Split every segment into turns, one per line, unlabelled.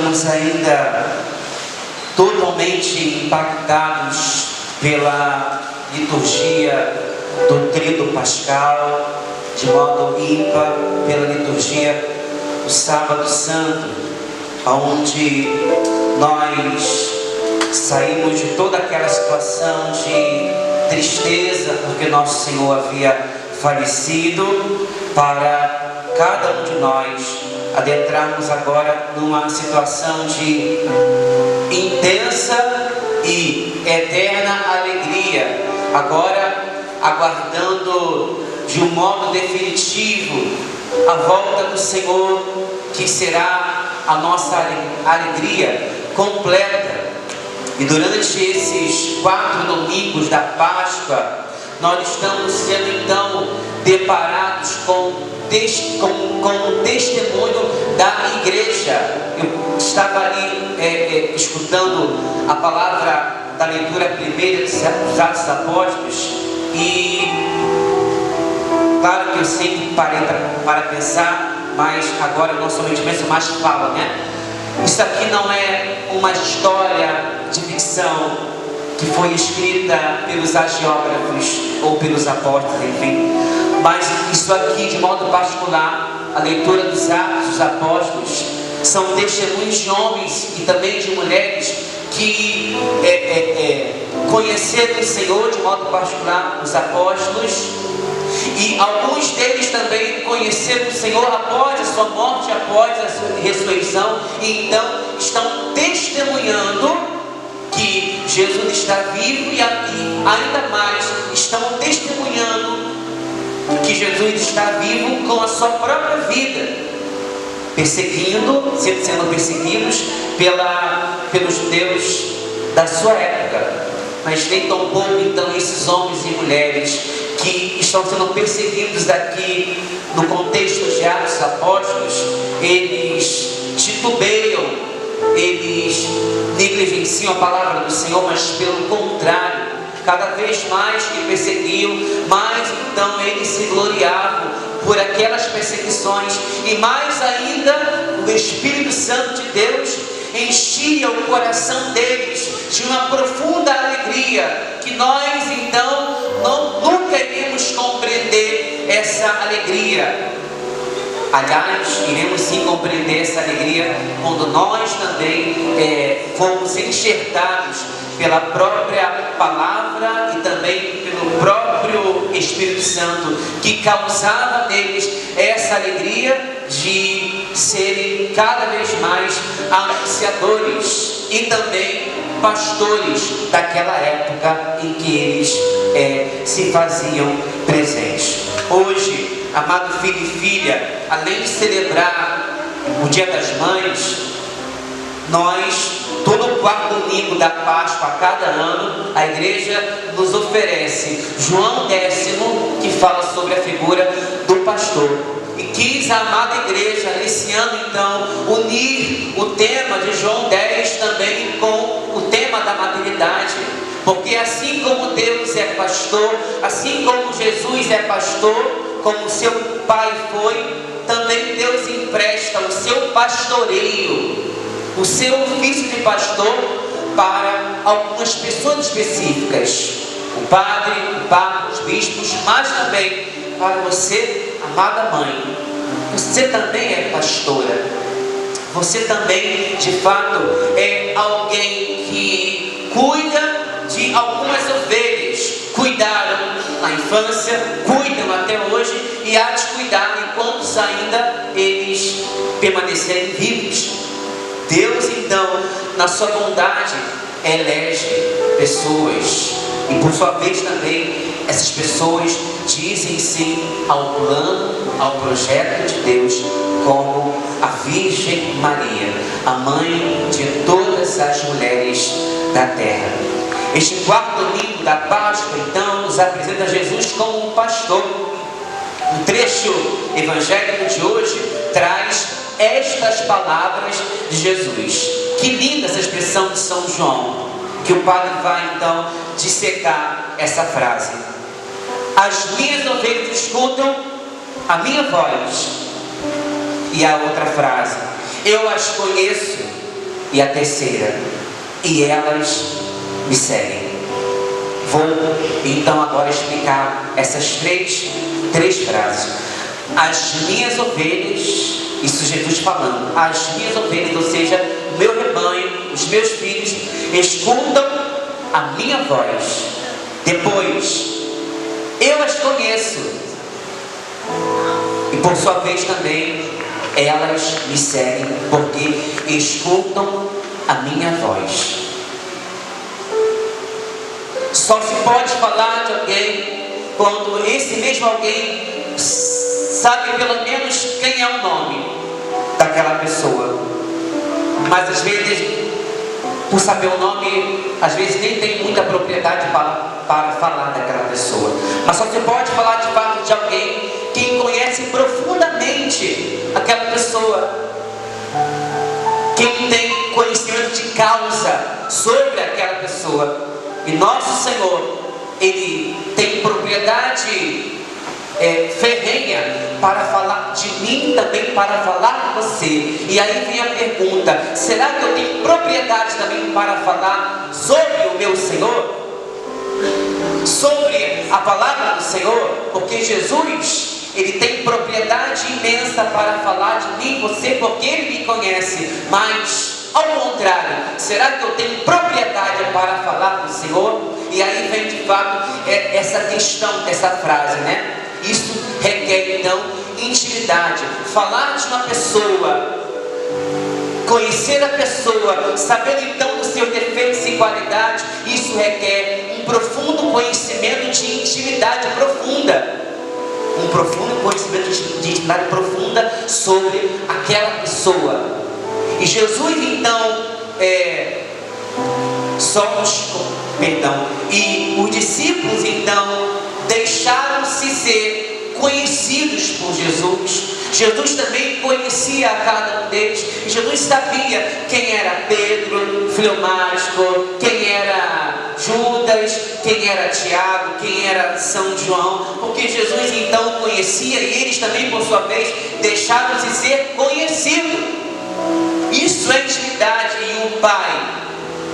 Estamos ainda totalmente impactados pela liturgia do Tríduo Pascal, de modo ímpar pela liturgia do Sábado Santo, onde nós saímos de toda aquela situação de tristeza, porque nosso Senhor havia falecido, para cada um de nós adentrarmos agora numa situação de intensa e eterna alegria, agora aguardando de um modo definitivo a volta do Senhor, que será a nossa alegria completa. E durante esses 4 domingos da Páscoa, nós estamos sendo então deparados com o testemunho da igreja. Eu estava ali escutando a palavra da leitura primeira dos Atos Apóstolos, e claro que eu sempre parei para pensar, mas agora eu não somente penso, mas falo, né? Isso aqui não é uma história de ficção que foi escrita pelos agiógrafos ou pelos apóstolos, enfim. Mas isso aqui, de modo particular, a leitura dos Atos dos Apóstolos, são testemunhos de homens e também de mulheres que conheceram o Senhor, de modo particular, os apóstolos. E alguns deles também conheceram o Senhor após a sua morte, após a sua ressurreição, e então estão testemunhando que Jesus está vivo, e ainda mais estão testemunhando que Jesus está vivo com a sua própria vida, sendo perseguidos pelos judeus da sua época. Mas nem tão pouco então esses homens e mulheres que estão sendo perseguidos aqui no contexto de Atos Apóstolos, eles titubeiam, eles negligenciam a palavra do Senhor, mas pelo contrário, cada vez mais que perseguiam, mais então eles se gloriavam por aquelas perseguições, e mais ainda o Espírito Santo de Deus enchia o coração deles de uma profunda alegria, que nós então nunca iremos compreender essa alegria. Aliás, iremos sim compreender essa alegria quando nós também fomos enxertados pela própria palavra e também pelo próprio Espírito Santo, que causava neles essa alegria de serem cada vez mais anunciadores e também pastores daquela época em que eles se faziam presentes. Hoje, amado filho e filha, além de celebrar o Dia das Mães, nós, todo 4º domingo da Páscoa, a cada ano, a igreja nos oferece João 10º, que fala sobre a figura do pastor. E quis a amada igreja, nesse ano então, unir o tema de João 10 também com o tema da maternidade. Porque assim como Deus é pastor, assim como Jesus é pastor, como seu pai foi, também Deus empresta o seu pastoreio, o seu ofício de pastor, para algumas pessoas específicas. O padre, o papa, os bispos, mas também para você, amada mãe. Você também é pastora. Você também, de fato, é alguém que cuida de algumas ovelhas. Cuidaram na infância, cuidam até hoje e há de cuidar enquanto ainda eles permanecerem vivos. Deus então, na sua bondade, elege pessoas, e por sua vez também essas pessoas dizem sim ao plano, ao projeto de Deus, como a Virgem Maria, a mãe de todas as mulheres da terra. Este 4º domingo da Páscoa então nos apresenta Jesus como um pastor. O trecho evangélico de hoje traz estas palavras de Jesus. Que linda essa expressão de São João, que o padre vai então dissecar essa frase. As minhas ovelhas escutam a minha voz. E a outra frase: eu as conheço E a terceira: e elas me seguem. Vou então agora explicar essas três frases. As minhas ovelhas, isso Jesus falando, as minhas ovelhas, ou seja, o meu rebanho, os meus filhos, escutam a minha voz. Depois, eu as conheço, e por sua vez também elas me seguem, porque escutam a minha voz. Só se pode falar de alguém quando esse mesmo alguém sabe pelo menos quem é o nome daquela pessoa. Mas às vezes, por saber o nome, às vezes nem tem muita propriedade para falar daquela pessoa. Mas só se pode falar de fato de alguém quem conhece profundamente aquela pessoa, quem tem conhecimento de causa sobre aquela pessoa. E nosso Senhor, Ele tem propriedade ferrenha para falar de mim, também para falar de você. E aí vem a pergunta: será que eu tenho propriedade também para falar sobre o meu Senhor? Sobre a palavra do Senhor? Porque Jesus, Ele tem propriedade imensa para falar de mim, você, porque Ele me conhece. Mas, ao contrário, será que eu tenho propriedade para falar do Senhor? E aí vem de fato essa questão dessa frase, né? Isso requer então intimidade. Falar de uma pessoa, conhecer a pessoa, saber então dos seus defeitos e qualidades, isso requer um profundo conhecimento de intimidade profunda. Um profundo conhecimento de intimidade profunda sobre aquela pessoa. E Jesus então e os discípulos então deixaram-se ser conhecidos por Jesus. Jesus também conhecia a cada um deles, e Jesus sabia quem era Pedro, Filmático, quem era Judas, quem era Tiago, quem era São João, porque Jesus então conhecia, e eles também por sua vez deixaram-se ser conhecidos. Isso é intimidade, e o Pai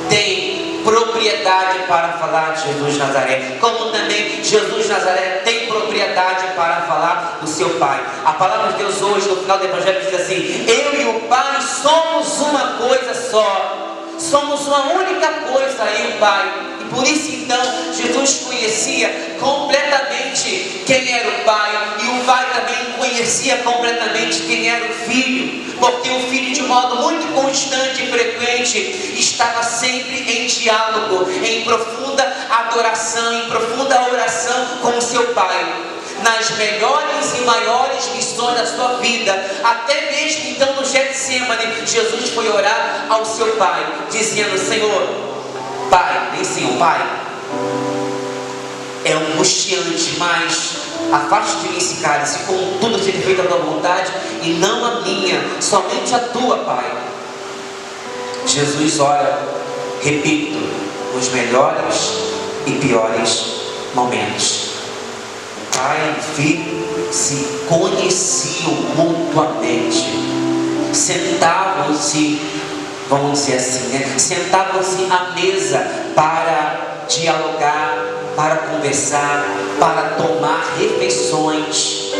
tem propriedade para falar de Jesus de Nazaré, como também Jesus de Nazaré tem propriedade para falar do seu Pai. A palavra de Deus hoje, no final do Evangelho, diz assim: eu e o Pai somos uma coisa só, somos uma única coisa, eu e o Pai. E por isso então Jesus conhecia completamente quem era o Pai, e o Pai também conhecia completamente quem era o Filho, porque o Filho, de modo muito constante e frequente, estava sempre em diálogo, em profunda adoração, em profunda oração com o seu Pai. Nas melhores e maiores missões da sua vida, até mesmo então no Getsemane, Jesus foi orar ao seu Pai, dizendo: Senhor, Pai, nem Senhor, Pai, é angustiante, mas afaste de mim esse cálice, contudo seja feita a tua vontade e não a minha, somente a tua, Pai. Jesus ora, repito, nos melhores e piores momentos. O Pai e o Filho se conheciam mutuamente, sentavam-se, vamos dizer assim, né? Sentavam-se à mesa para dialogar, para conversar, para tomar refeições,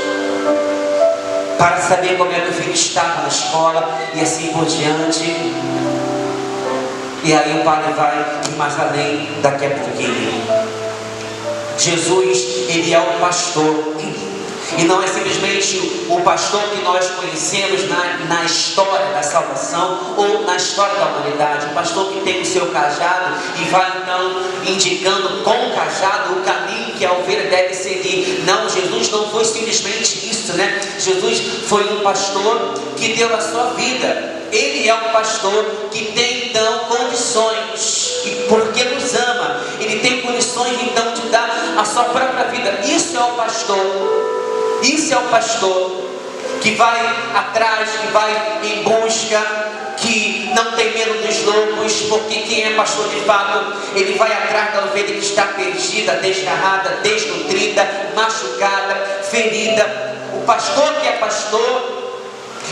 para saber como é que o filho estava na escola e assim por diante. E aí o Padre vai ir mais além daqui a pouquinho. Jesus, Ele é o pastor, e não é simplesmente o pastor que nós conhecemos na história da salvação ou na história da humanidade, o pastor que tem o seu cajado e vai então indicando com o cajado o caminho que a ovelha deve seguir. Não, Jesus não foi simplesmente isso, né? Jesus foi um pastor que deu a sua vida. Ele é um pastor que tem então condições, e porque nos ama, Ele tem condições então de dar a sua própria vida. Isso é o pastor. Isso é o pastor que vai atrás, que vai em busca, que não tem medo dos lobos, porque quem é pastor de fato, ele vai atrás da ovelha que está perdida, desgarrada, desnutrida, machucada, ferida. O pastor que é pastor,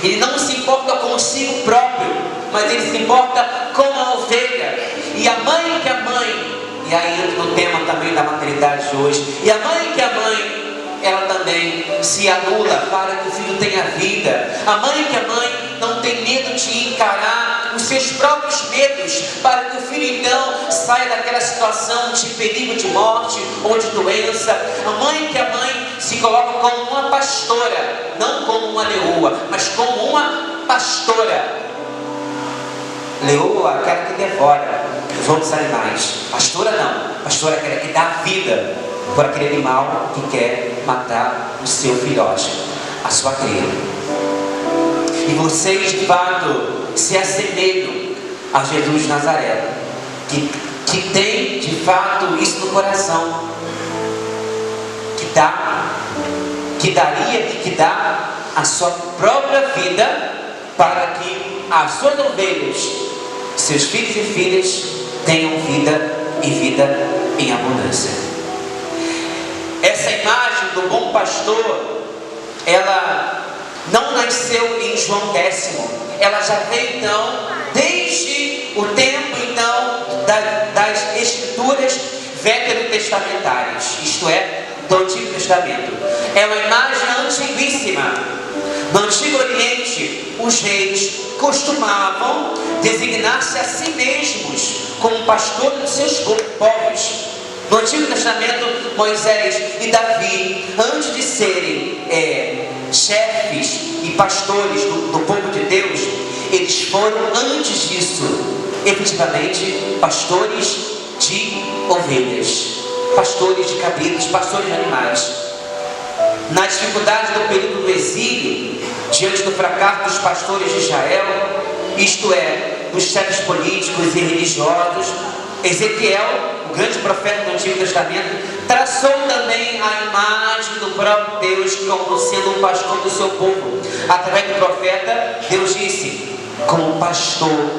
ele não se importa consigo próprio, mas Ele se importa com a ovelha. E a mãe que a mãe, e aí entra no tema também da maternidade de hoje, e a mãe que a mãe, ela também se anula para que o filho tenha vida. A mãe que a mãe não tem medo de encarar os seus próprios medos, para que o filho então saia daquela situação de perigo de morte ou de doença. A mãe que a mãe se coloca como uma pastora, não como uma leoa, mas como uma pastora. Leoa, aquela que devora os outros animais. Pastora não, pastora é aquela que dá vida por aquele animal que quer matar o seu filhote, a sua cria. E vocês de fato se assemelham a Jesus de Nazaré, que tem de fato isso no coração, que daria e que dá a sua própria vida para que as suas ovelhas, seus filhos e filhas, tenham vida e vida em abundância. Essa imagem do bom pastor, ela não nasceu em João X, ela já veio então desde o tempo então das escrituras veterotestamentárias, isto é, do Antigo Testamento. É uma imagem antiguíssima. No Antigo Oriente, os reis costumavam designar-se a si mesmos como pastor dos seus povos. No Antigo Testamento, Moisés e Davi, antes de serem chefes e pastores do povo de Deus, eles foram, antes disso, efetivamente, pastores de ovelhas, pastores de cabritos, pastores de animais. Na dificuldade do período do exílio, diante do fracasso dos pastores de Israel, isto é, dos chefes políticos e religiosos, Ezequiel, o grande profeta do Antigo Testamento, traçou também a imagem do próprio Deus como sendo o pastor do seu povo. Através do profeta, Deus disse: como pastor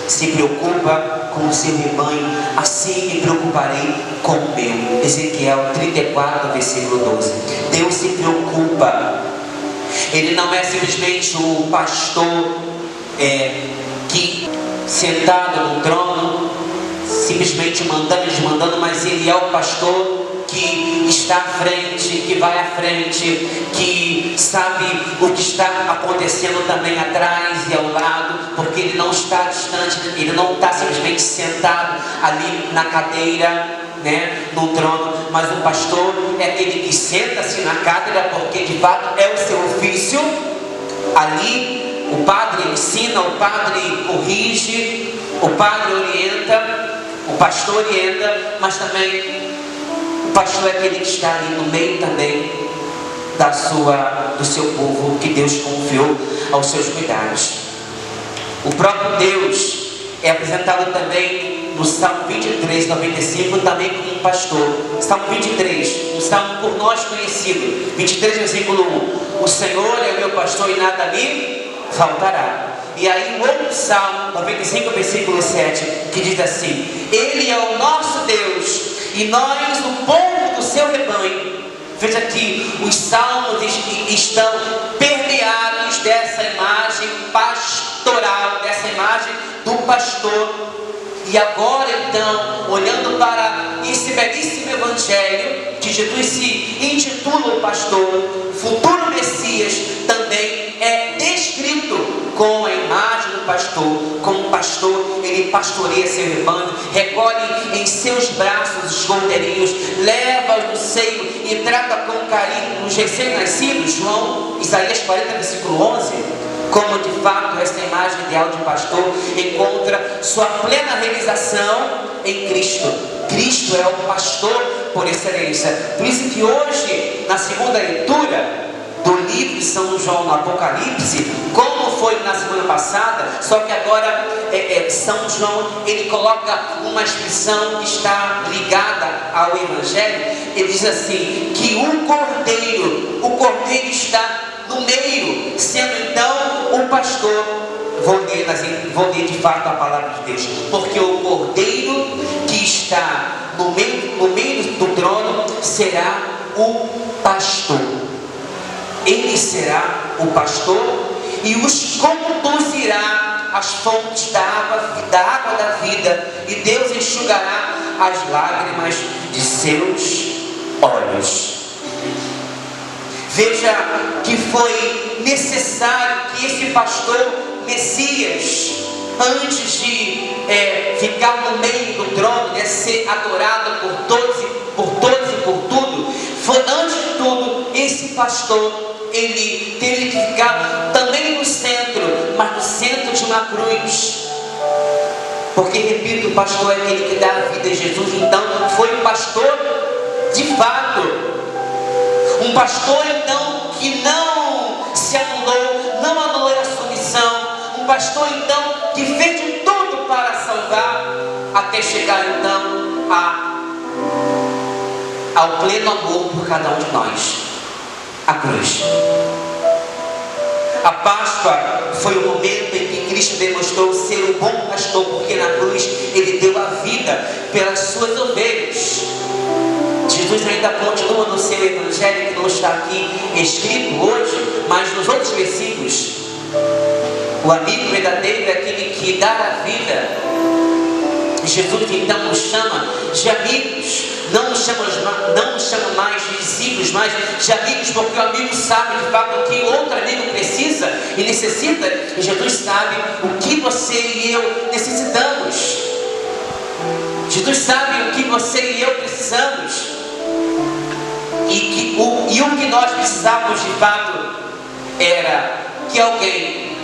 se preocupa com o seu rebanho, assim me preocuparei com o meu. Ezequiel 34, versículo 12. Deus se preocupa. Ele não é simplesmente o pastor que sentado no trono, simplesmente mandando e desmandando, mas Ele é o pastor que está à frente, que vai à frente, que sabe o que está acontecendo também atrás e ao lado, porque Ele não está distante, Ele não está simplesmente sentado ali na cadeira, no trono, mas o pastor é aquele que senta-se na cátedra, porque de fato é o seu ofício. Ali o padre ensina, o padre corrige, o padre orienta, o pastor orienta, mas também o pastor é aquele que está ali no meio também do seu povo, que Deus confiou aos seus cuidados. O próprio Deus é apresentado também no Salmo 23, 95, também como um pastor. Salmo 23, um salmo por nós conhecido. 23, versículo 1. O Senhor é o meu pastor e nada me faltará. E aí o outro Salmo 95, versículo 7, que diz assim: Ele é o nosso Deus e nós o povo do seu rebanho. Veja que os salmos estão permeados dessa imagem pastoral, dessa imagem do pastor. E agora então, olhando para esse belíssimo evangelho, que Jesus se intitula o pastor, futuro Messias, também é descrito com a imagem do pastor. Como pastor, ele pastoreia seu rebanho, recolhe em seus braços os cordeirinhos, leva-os no seio e trata com carinho os recém-nascidos. Isaías 40, versículo 11. Como de fato essa imagem ideal de pastor encontra sua plena realização em Cristo. Cristo é o pastor por excelência. Por isso que hoje, na segunda leitura do livro de São João no Apocalipse, como foi na semana passada, só que agora São João, ele coloca uma expressão que está ligada ao Evangelho. Ele diz assim, que o Cordeiro está no meio, sendo então o pastor. Vou ler de fato a palavra de Deus, porque o Cordeiro que está no meio do trono será o pastor. Ele será o pastor e os conduzirá as fontes da água da vida, e Deus enxugará as lágrimas de seus olhos. Veja que foi necessário que esse pastor Messias, antes de ficar no meio do trono, ser adorado por todos e por tudo, antes de tudo, esse pastor, ele teve que ficar também no centro, mas no centro de uma cruz. Porque, repito, o pastor é aquele que dá a vida a Jesus. Então, foi um pastor de fato. Um pastor, então, que não se anulou, não anulou a sua missão. Um pastor, então, que fez de tudo para salvar, até chegar, então, ao pleno amor por cada um de nós. A cruz. A Páscoa foi o momento em que Cristo demonstrou ser o bom pastor, porque na cruz Ele deu a vida pelas suas ovelhas. Jesus ainda continua no seu evangelho, que não está aqui escrito hoje, mas nos outros versículos. O amigo verdadeiro é aquele que dá a vida. Jesus então nos chama de amigos. Não nos chama mais de discípulos, mas de amigos, porque o amigo sabe de fato o que outro amigo precisa e necessita, e Jesus sabe o que você e eu necessitamos. Jesus sabe o que você e eu precisamos, e o que nós precisávamos de fato era que alguém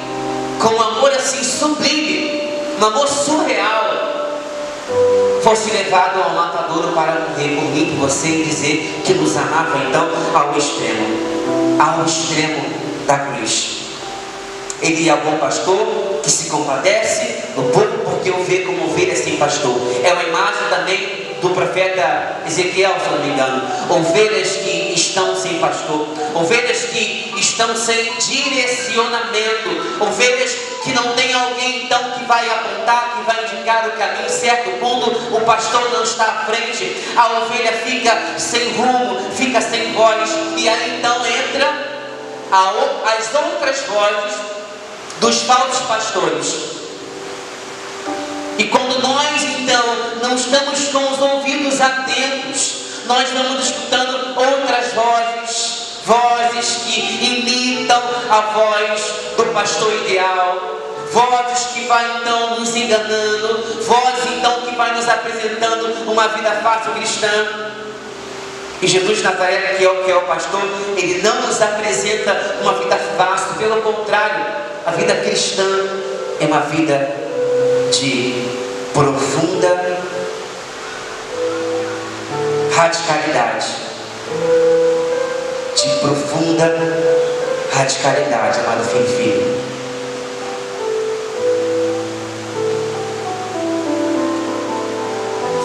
com um amor assim sublime, um amor surreal, fosse levado ao matadouro para morrer por mim, por você, e dizer que nos amava então ao extremo da cruz. Ele é o bom pastor que se compadece do povo, porque o vê como ovelha sem pastor. É uma imagem também do profeta Ezequiel, se não me engano. Ovelhas que estão sem pastor, ovelhas que estão sem direcionamento, ovelhas que não tem alguém então que vai apontar, que vai indicar o caminho certo. Quando o pastor não está à frente, a ovelha fica sem rumo, fica sem voz, e aí então entra as outras vozes dos falsos pastores. E quando nós então não estamos com os ouvidos atentos, nós vamos escutando outras vozes que imitam a voz do pastor ideal, vozes que vai então nos enganando, vozes então que vai nos apresentando uma vida fácil cristã. E Jesus de Nazaré, que é o pastor, ele não nos apresenta uma vida fácil, pelo contrário, a vida cristã é uma vida de profunda radicalidade. De profunda radicalidade, amado filho.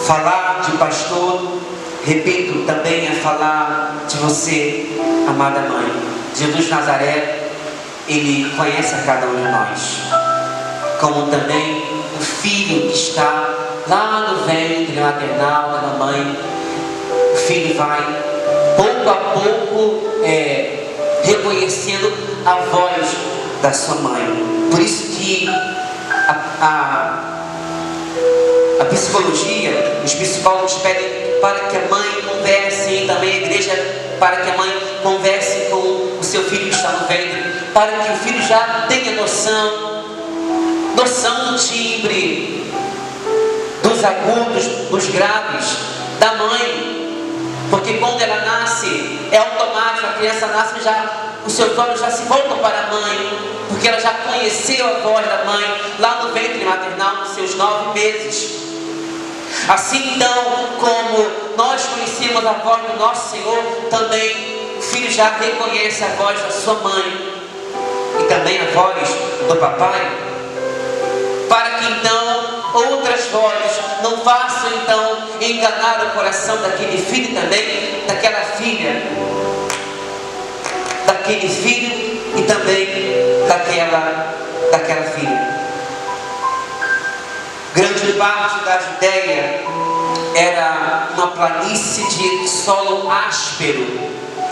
Falar de pastor, repito, também é falar de você, amada mãe. Jesus de Nazaré, ele conhece a cada um de nós, como também o filho que está lá no ventre maternal da mamãe. O filho vai pouco a pouco reconhecendo a voz da sua mãe. Por isso que a psicologia, os psicólogos pedem para que a mãe converse, e também a igreja, para que a mãe converse com o seu filho que está no ventre, para que o filho já tenha noção do timbre, dos agudos, dos graves da mãe. Porque quando ela nasce, é automático, a criança nasce os seus olhos já se voltam para a mãe, porque ela já conheceu a voz da mãe lá no ventre maternal, nos seus 9 meses. Assim então, como nós conhecemos a voz do nosso Senhor, também o filho já reconhece a voz da sua mãe e também a voz do papai, para que então outras vozes não façam então enganar o coração daquele filho também, daquela filha, daquele filho e também daquela filha. Grande parte da Judéia era uma planície de solo áspero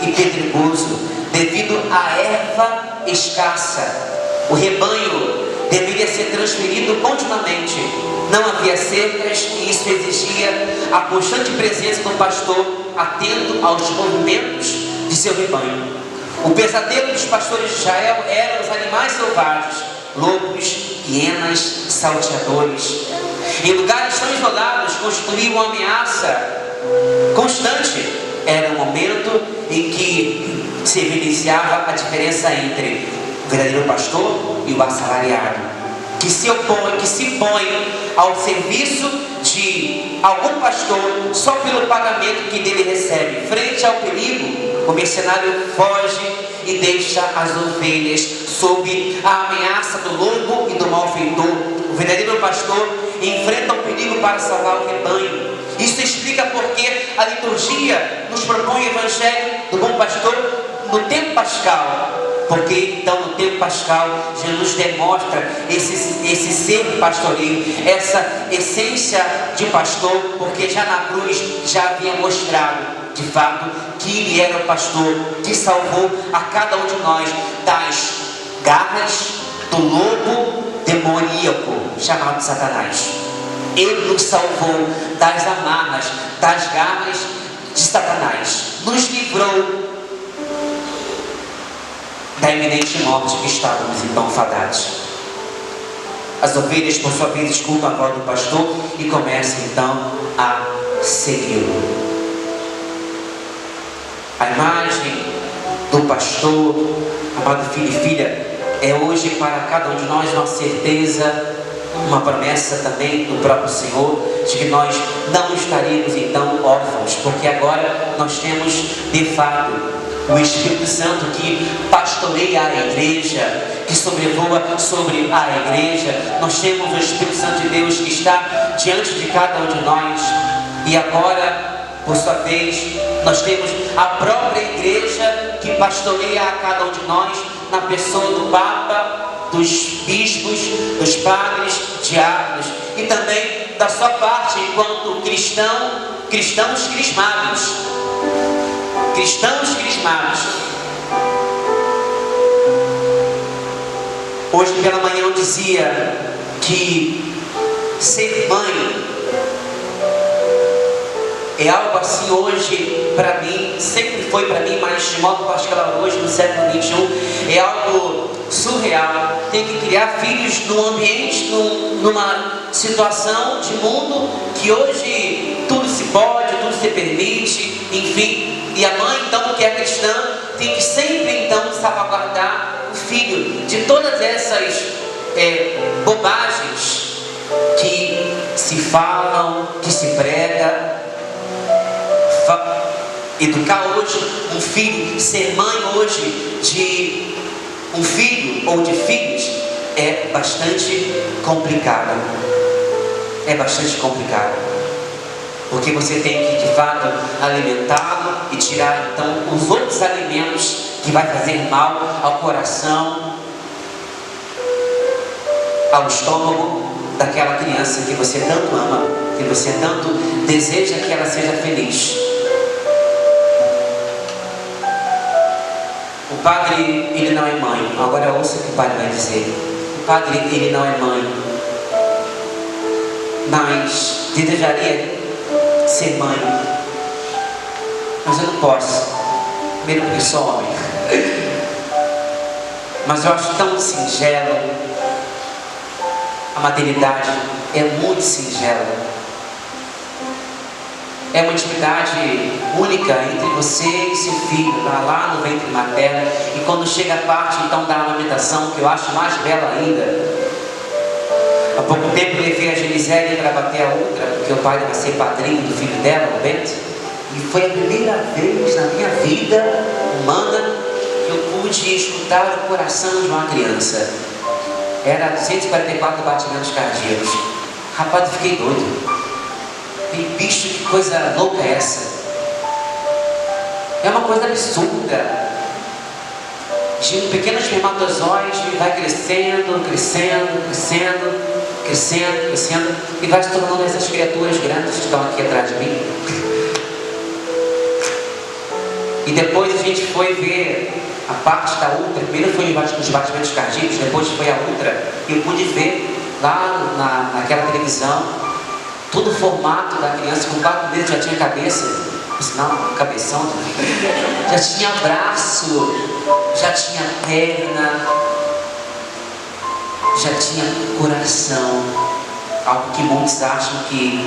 e pedregoso, devido à erva escassa. O rebanho deveria ser transferido continuamente. Não havia cercas e isso exigia a constante presença do pastor atento aos movimentos de seu rebanho. O pesadelo dos pastores de Israel eram os animais selvagens, lobos, hienas, salteadores. Em lugares tão isolados constituíam uma ameaça constante. Era um momento em que se evidenciava a diferença entre o verdadeiro pastor e o assalariado, que se põe ao serviço de algum pastor só pelo pagamento que dele recebe. Frente ao perigo, o mercenário foge e deixa as ovelhas sob a ameaça do lobo e do malfeitor. O verdadeiro pastor enfrenta o perigo para salvar o rebanho. Isso explica porque a liturgia nos propõe o evangelho do bom pastor no tempo pascal. Porque então no tempo pascal Jesus demonstra esse ser pastoreio, essa essência de pastor, porque já na cruz já havia mostrado de fato que ele era o pastor que salvou a cada um de nós das garras do lobo demoníaco chamado Satanás. Ele nos salvou das amarras, das garras de Satanás, nos livrou da iminente morte que estávamos então fadados. As ovelhas, por sua vez, escutam a voz do pastor e começam então a segui-lo. A imagem do pastor, amado filho e filha, é hoje para cada um de nós uma certeza, uma promessa também do próprio Senhor, de que nós não estaremos então órfãos, porque agora nós temos de fato o Espírito Santo que pastoreia a igreja, que sobrevoa sobre a igreja. Nós temos o Espírito Santo de Deus que está diante de cada um de nós. E agora, por sua vez, nós temos a própria igreja que pastoreia a cada um de nós, na pessoa do Papa, dos bispos, dos padres, diáconos, e também da sua parte enquanto cristãos crismados. Cristãos crismados. Hoje pela manhã eu dizia que ser mãe é algo assim hoje para mim, sempre foi para mim, mas de modo particular hoje no século XXI, é algo surreal. Tem que criar filhos num ambiente, numa situação de mundo que hoje tudo se pode, tudo se permite, enfim. E a mãe, então, que é cristã, tem que sempre, então, salvaguardar o filho de todas essas bobagens que se falam, que se prega. Educar hoje um filho, ser mãe hoje de um filho ou de filhos é bastante complicado. É bastante complicado. Porque você tem que, de fato, alimentá-lo e tirar, então, os outros alimentos que vai fazer mal ao coração, ao estômago daquela criança que você tanto ama, que você tanto deseja que ela seja feliz. O padre, ele não é mãe. Agora ouça o que o padre vai dizer. O padre, ele não é mãe, mas desejaria ser mãe, mas eu não posso, primeiro porque sou homem. Mas eu acho tão singelo. A maternidade é muito singela. É uma intimidade única entre você e seu filho, lá no ventre materno. E quando chega a parte então da amamentação, que eu acho mais bela ainda. Há pouco tempo eu levei a Genisele para bater a outra, porque o pai vai ser padrinho do filho dela, o Bento. E foi a primeira vez na minha vida humana que eu pude escutar o coração de uma criança. Era 244 batimentos cardíacos. Rapaz, eu fiquei doido. E bicho, que coisa louca é essa? É uma coisa absurda. De um pequeno espermatozoide vai crescendo, crescendo, crescendo, crescendo, crescendo, e vai se tornando essas criaturas grandes que estão aqui atrás de mim. E depois a gente foi ver a parte da ultra. Primeiro foi os batimentos cardíacos, depois foi a ultra. E eu pude ver lá naquela televisão todo o formato da criança. Com 4 meses já tinha cabeça, não, cabeção, já tinha braço, já tinha perna, já tinha coração. Algo que muitos acham que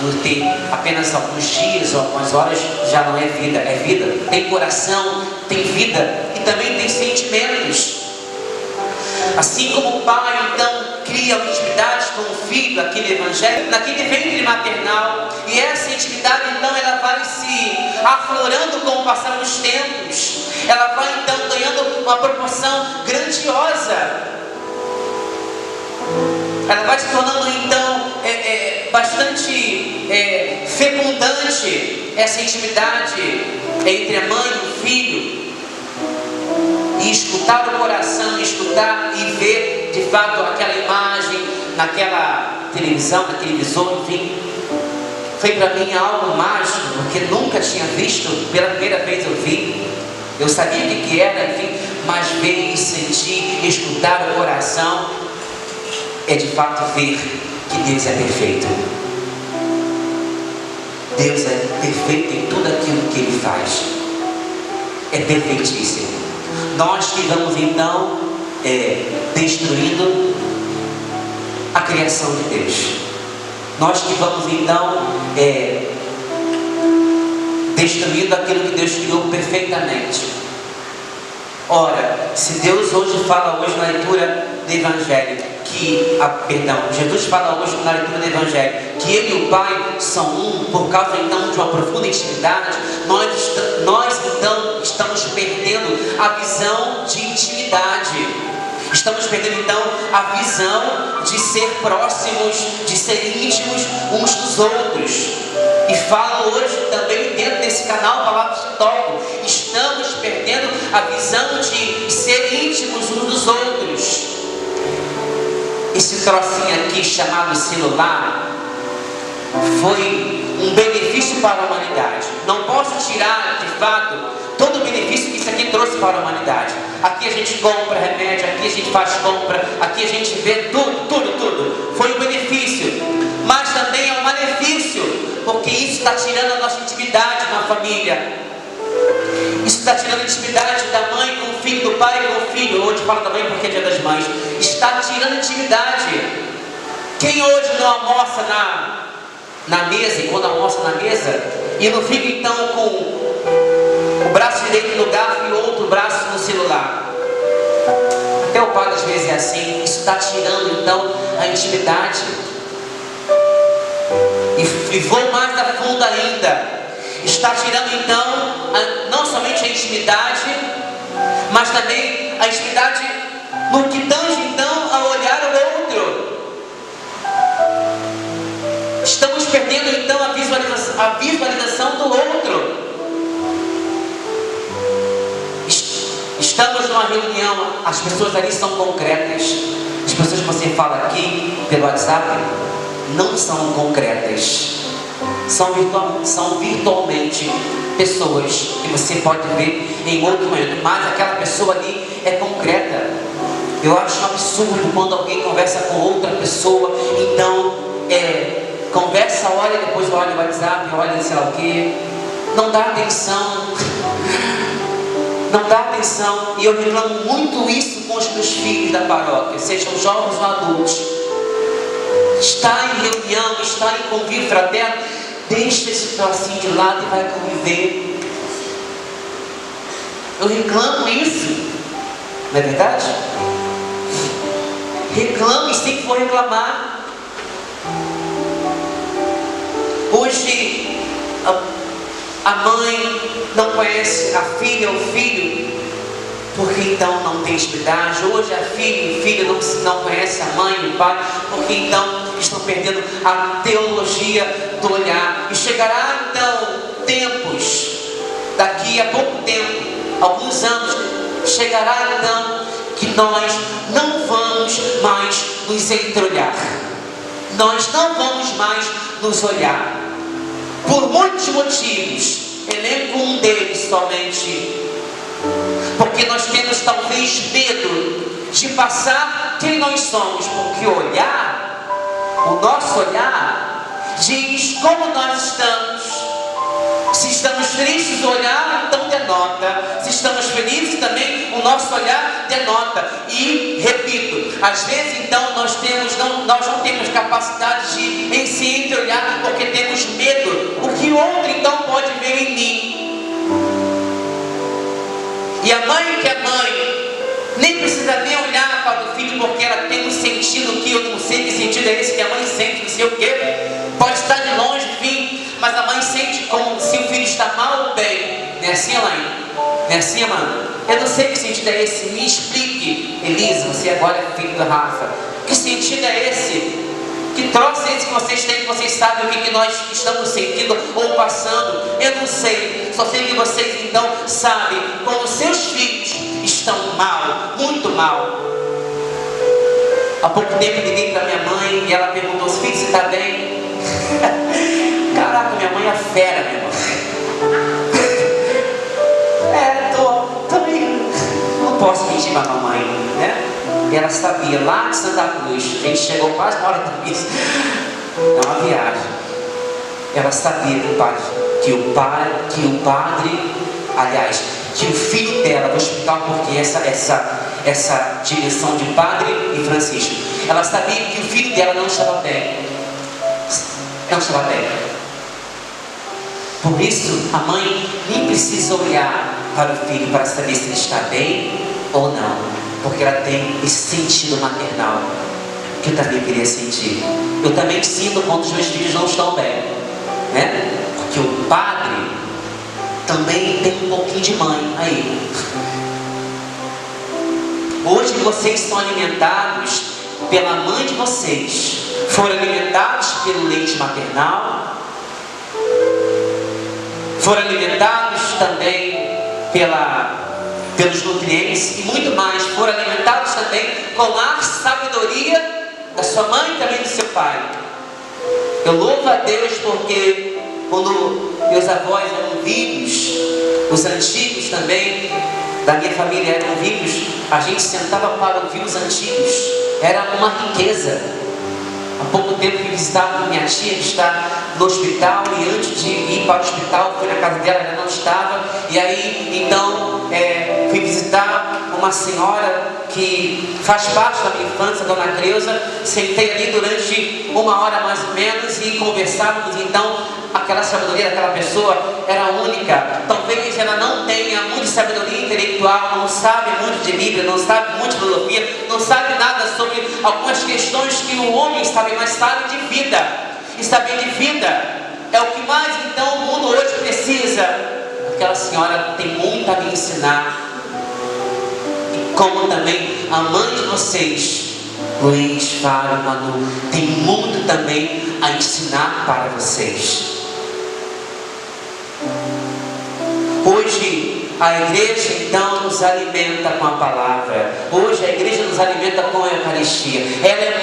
por ter apenas alguns dias ou algumas horas já não é vida. É vida, tem coração, tem vida e também tem sentimentos. Assim como o pai então cria uma intimidade com o filho aqui no Evangelho, naquele ventre maternal, e essa intimidade então ela vai se aflorando com o passar dos tempos, ela vai então ganhando uma proporção grandiosa. Ela vai se tornando então bastante fecundante, essa intimidade entre a mãe e o filho. E escutar o coração, escutar e ver de fato aquela imagem naquela televisão, naquele visor, enfim, foi para mim algo mágico, porque nunca tinha visto. Pela primeira vez eu vi, eu sabia o que era, enfim, mas ver e sentir, escutar o coração é de fato ver que Deus é perfeito. Deus é perfeito em tudo aquilo que Ele faz. É perfeitíssimo. Nós que vamos então destruindo a criação de Deus. Nós que vamos então destruindo aquilo que Deus criou perfeitamente. Ora, se Deus hoje fala hoje na leitura do Evangelho Jesus fala hoje na leitura do Evangelho que Ele e o Pai são um, por causa então de uma profunda intimidade, nós então estamos perdendo a visão de intimidade, estamos perdendo então a visão de ser próximos, de ser íntimos uns dos outros. E falo hoje também dentro desse canal Palavras que Tocam, estamos perdendo a visão de ser íntimos uns dos outros. Esse trocinho aqui chamado celular foi um benefício para a humanidade. Não posso tirar de fato todo o benefício que isso aqui trouxe para a humanidade. Aqui a gente compra remédio, aqui a gente faz compra, aqui a gente vê tudo. Foi um benefício, mas também é um malefício, porque isso está tirando a nossa intimidade na família. Isso está tirando a intimidade da mãe com o filho, do pai com o filho. Hoje fala da mãe porque é dia das mães. Está tirando a intimidade. Quem hoje não almoça na mesa, e quando almoça na mesa, e não fica então com o braço direito no garfo e o outro braço no celular? Até o pai às vezes é assim. Isso está tirando então a intimidade. E vou mais a fundo ainda. Está tirando então não somente a intimidade, mas também a intimidade no que tange então a olhar o outro. Estamos perdendo então a visualização do outro. Estamos numa reunião, as pessoas ali são concretas. As pessoas que você fala aqui pelo WhatsApp não são concretas. São virtualmente pessoas que você pode ver em outro momento, mas aquela pessoa ali é concreta. Eu acho um absurdo quando alguém conversa com outra pessoa, então conversa, olha, depois olha o WhatsApp, olha sei lá o que, não dá atenção. Não dá atenção. E eu reclamo muito isso com os meus filhos da paróquia, sejam jovens ou adultos. Está em reunião, está em convívio fraterno, deixa esse trocinho de lado e vai conviver. Eu reclamo isso, não é verdade? Reclamo e sempre vou reclamar. Hoje a mãe não conhece a filha ou o filho, porque então não tem intimidade. Hoje a filha e o filho não conhece a mãe e o pai, porque então estão perdendo a teologia do olhar. E chegará então tempos, daqui a pouco tempo, alguns anos, chegará então que nós não vamos mais nos entreolhar. Nós não vamos mais nos olhar. Por muitos motivos. elenco um deles somente, porque nós temos talvez medo de passar quem nós somos, porque o nosso olhar diz como nós estamos. Se estamos tristes, o olhar então denota. Se estamos felizes também, o nosso olhar denota. E, repito, às vezes então nós não temos capacidade de em si olhar, porque temos medo. O que o outro então pode ver em mim? E a mãe que é mãe, nem precisa nem olhar para o filho, porque ela tem um sentido que eu não sei que sentido é esse que a mãe sente, não sei o quê. Pode estar de longe, enfim, mas a mãe sente como se o filho está mal ou bem. Não é assim, Elaine? Não é assim, Amanda? Eu não sei que sentido é esse. Me explique, Elisa, você agora é filho da Rafa. Que sentido é esse? Que troço é esse que vocês têm, que vocês sabem o que nós estamos sentindo ou passando? Eu não sei. Só sei que vocês então sabem quando os seus filhos estão mal, muito mal. Há pouco tempo eu liguei para minha mãe e ela perguntou: filho, você está bem? Caraca, minha mãe é fera, meu irmão. Tô indo. Não posso mentir para a mamãe, né? E ela sabia, lá de Santa Cruz, a gente chegou quase na hora da missa. É uma viagem. Ela sabia que o filho dela, vou explicar porque essa direção de Padre e Francisco, ela sabia que o filho dela não estava bem. Não estava bem. Por isso, a mãe nem precisa olhar para o filho para saber se ele está bem ou não, porque ela tem esse sentido maternal que eu também queria sentir. Eu também sinto quando os meus filhos não estão bem, né? Porque o padre também tem um pouquinho de mãe aí. Hoje vocês são alimentados pela mãe de vocês, foram alimentados pelo leite maternal, foram alimentados também pelos nutrientes e muito mais, foram alimentados também com a sabedoria da sua mãe e também do seu pai. Eu louvo a Deus porque quando meus avós eram vivos, os antigos também da minha família eram vivos, a gente sentava para ouvir os antigos, era uma riqueza. Há pouco tempo fui visitar minha tia que está no hospital, e antes de ir para o hospital fui na casa dela, ela não estava, e aí então fui visitar uma senhora que faz parte da minha infância, Dona Creuza. Sentei ali durante 1 hora mais ou menos e conversávamos. Então aquela sabedoria daquela pessoa era única. Talvez ela não tenha muita sabedoria intelectual, não sabe muito de Bíblia, não sabe muito de filosofia, não sabe nada sobre algumas questões que o homem sabe, mas sabe de vida. E saber de vida é o que mais então o mundo hoje precisa. Aquela senhora tem muito a me ensinar, e como também a mãe de vocês, Luiz, Fábio, Manu, tem muito também a ensinar para vocês. Hoje a igreja então nos alimenta com a palavra. Hoje a igreja nos alimenta com a Eucaristia. Ela é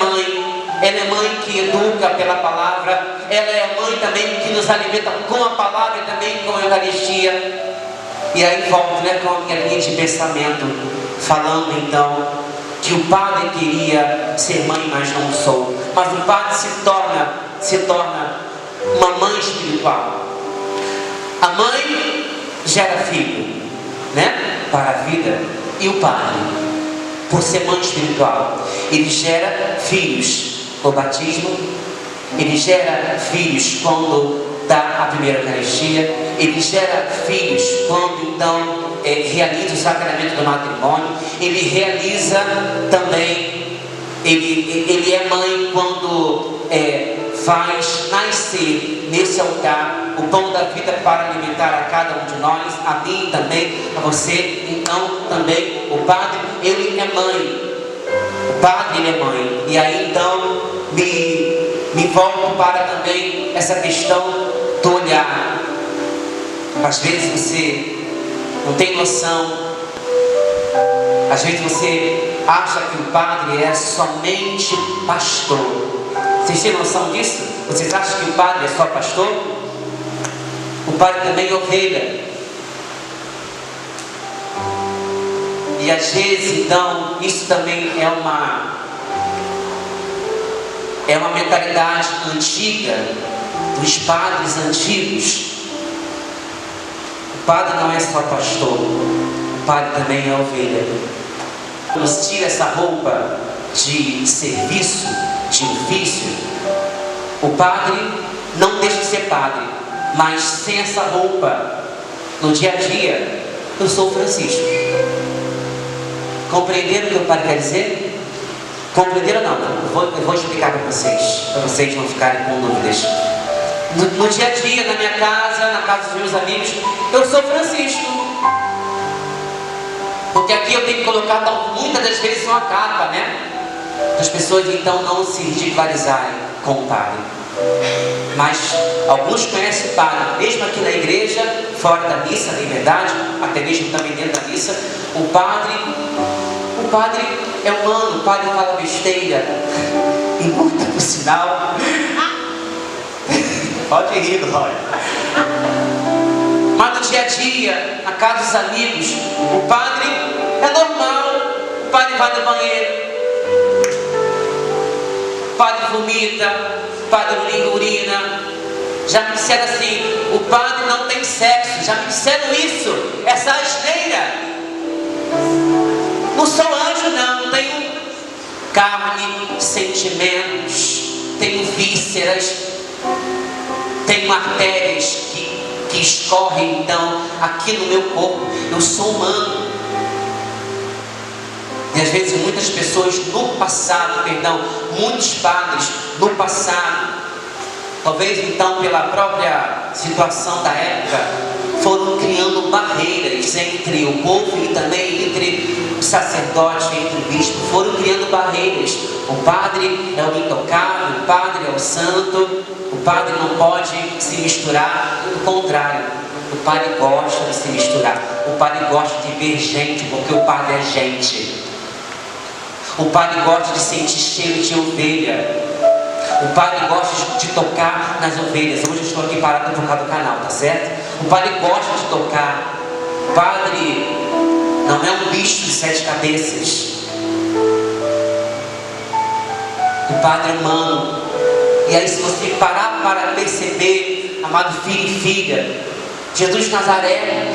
mãe que educa pela palavra. Ela é mãe também que nos alimenta com a palavra e também com a Eucaristia. E aí volto, com a minha linha de pensamento, falando então que o padre queria ser mãe, mas não sou. Mas o padre se torna uma mãe espiritual. A mãe gera filho, para a vida. E o padre, por ser mãe espiritual, ele gera filhos no batismo, ele gera filhos quando dá a primeira Eucaristia, ele gera filhos quando então realiza o sacramento do matrimônio, ele realiza também, ele é mãe quando faz nascer nesse altar o pão da vida para alimentar a cada um de nós, a mim também, a você. Então também o padre, ele é mãe. O padre, ele é mãe. E aí então me volto para também essa questão do olhar. Às vezes você não tem noção, às vezes você acha que o padre é somente pastor. Vocês têm noção disso? Vocês acham que o padre é só pastor? O padre também é ovelha. E às vezes, então, isso também é uma mentalidade antiga, dos padres antigos. O padre não é só pastor, o padre também é ovelha. Nos tira essa roupa de serviço, de ofício. O padre não deixa de ser padre, mas sem essa roupa, no dia a dia, eu sou Francisco. Compreenderam o que o padre quer dizer? Compreenderam ou não? Eu vou explicar para vocês não ficarem com dúvidas. No dia a dia, na minha casa, na casa dos meus amigos, eu sou Francisco. Porque aqui eu tenho que colocar, muitas das vezes, uma capa, né? Para as pessoas então não se ridicularizarem com o padre. Mas alguns conhecem o padre, mesmo aqui na igreja, fora da missa, na verdade, até mesmo também dentro da missa. O padre é humano, o padre fala besteira, e muito por sinal. Pode rir, Glória. Mas no dia a dia, na casa dos amigos, o padre é normal. O padre vai no banheiro, o padre vomita, o padre urina. Já me disseram assim: o padre não tem sexo. Já me disseram isso, essa asneira. Não sou anjo, não. Tenho carne, sentimentos, tenho vísceras, tenho artérias que escorrem então aqui no meu corpo. Eu sou humano. E às vezes muitas pessoas no passado, muitos padres no passado, talvez então pela própria situação da época, foram criando barreiras entre o povo e também entre o sacerdote, entre o bispo. Foram criando barreiras. O padre é o intocável, o padre é o santo, o padre não pode se misturar. Pelo contrário, o padre gosta de se misturar. O padre gosta de ver gente, porque o padre é gente. O padre gosta de sentir cheiro de ovelha. O padre gosta de tocar nas ovelhas. Hoje eu estou aqui parado por causa do canal, tá certo? O padre gosta de tocar. O padre não é um bicho de 7 cabeças. O padre é humano. E aí, se você parar para perceber, amado filho e filha, Jesus de Nazaré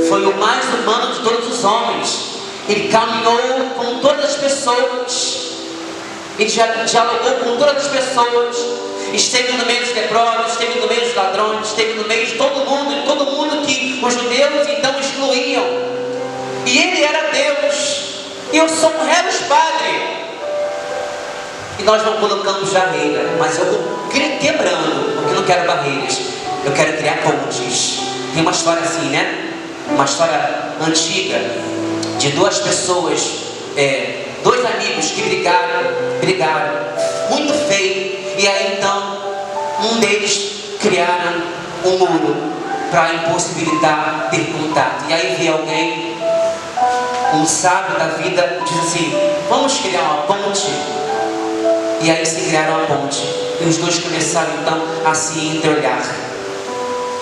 foi o mais humano de todos os homens. Ele caminhou com todas as pessoas. Ele dialogou com todas as pessoas. Esteve no meio dos leprosos, esteve no meio dos ladrões, esteve no meio de todo mundo que os judeus então excluíam. E ele era Deus. E eu sou um reus padre. E nós não colocamos barreira, mas eu vou quebrando, porque eu não quero barreiras. Eu quero criar pontes. Tem uma história assim, né? Uma história antiga de duas pessoas, dois amigos que brigaram, muito feio. E aí então, um deles criaram um muro para impossibilitar ter contato. E aí veio alguém, um sábio da vida, diz assim: vamos criar uma ponte. E aí se criaram a ponte. E os dois começaram então a se entreolhar.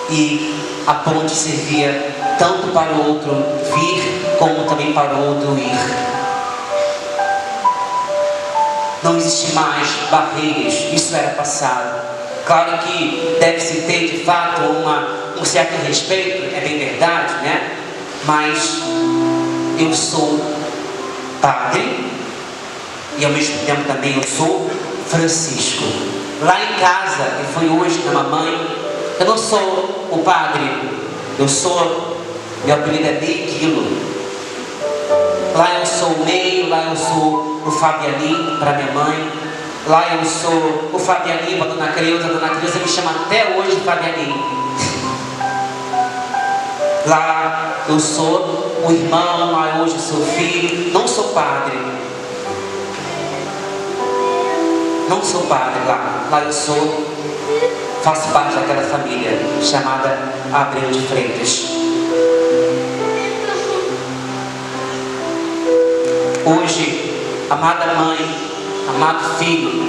E a ponte servia tanto para o outro vir, como também para o outro ir. Não existe mais barreiras, isso era passado. Claro que deve-se ter de fato um certo respeito, é bem verdade, né? Mas eu sou padre e ao mesmo tempo também eu sou Francisco. Lá em casa, e foi hoje na mamãe, eu não sou o padre, meu apelido é meio quilo. Lá eu sou o meio, lá eu sou o Fabianinho para minha mãe. Lá eu sou o Fabianinho para a Dona Creuza me chama até hoje Fabianinho. Lá eu sou o irmão, lá hoje eu sou filho. Não sou padre. Não sou padre lá. Lá eu faço parte daquela família chamada Abreu de Freitas. Hoje, amada mãe, amado filho,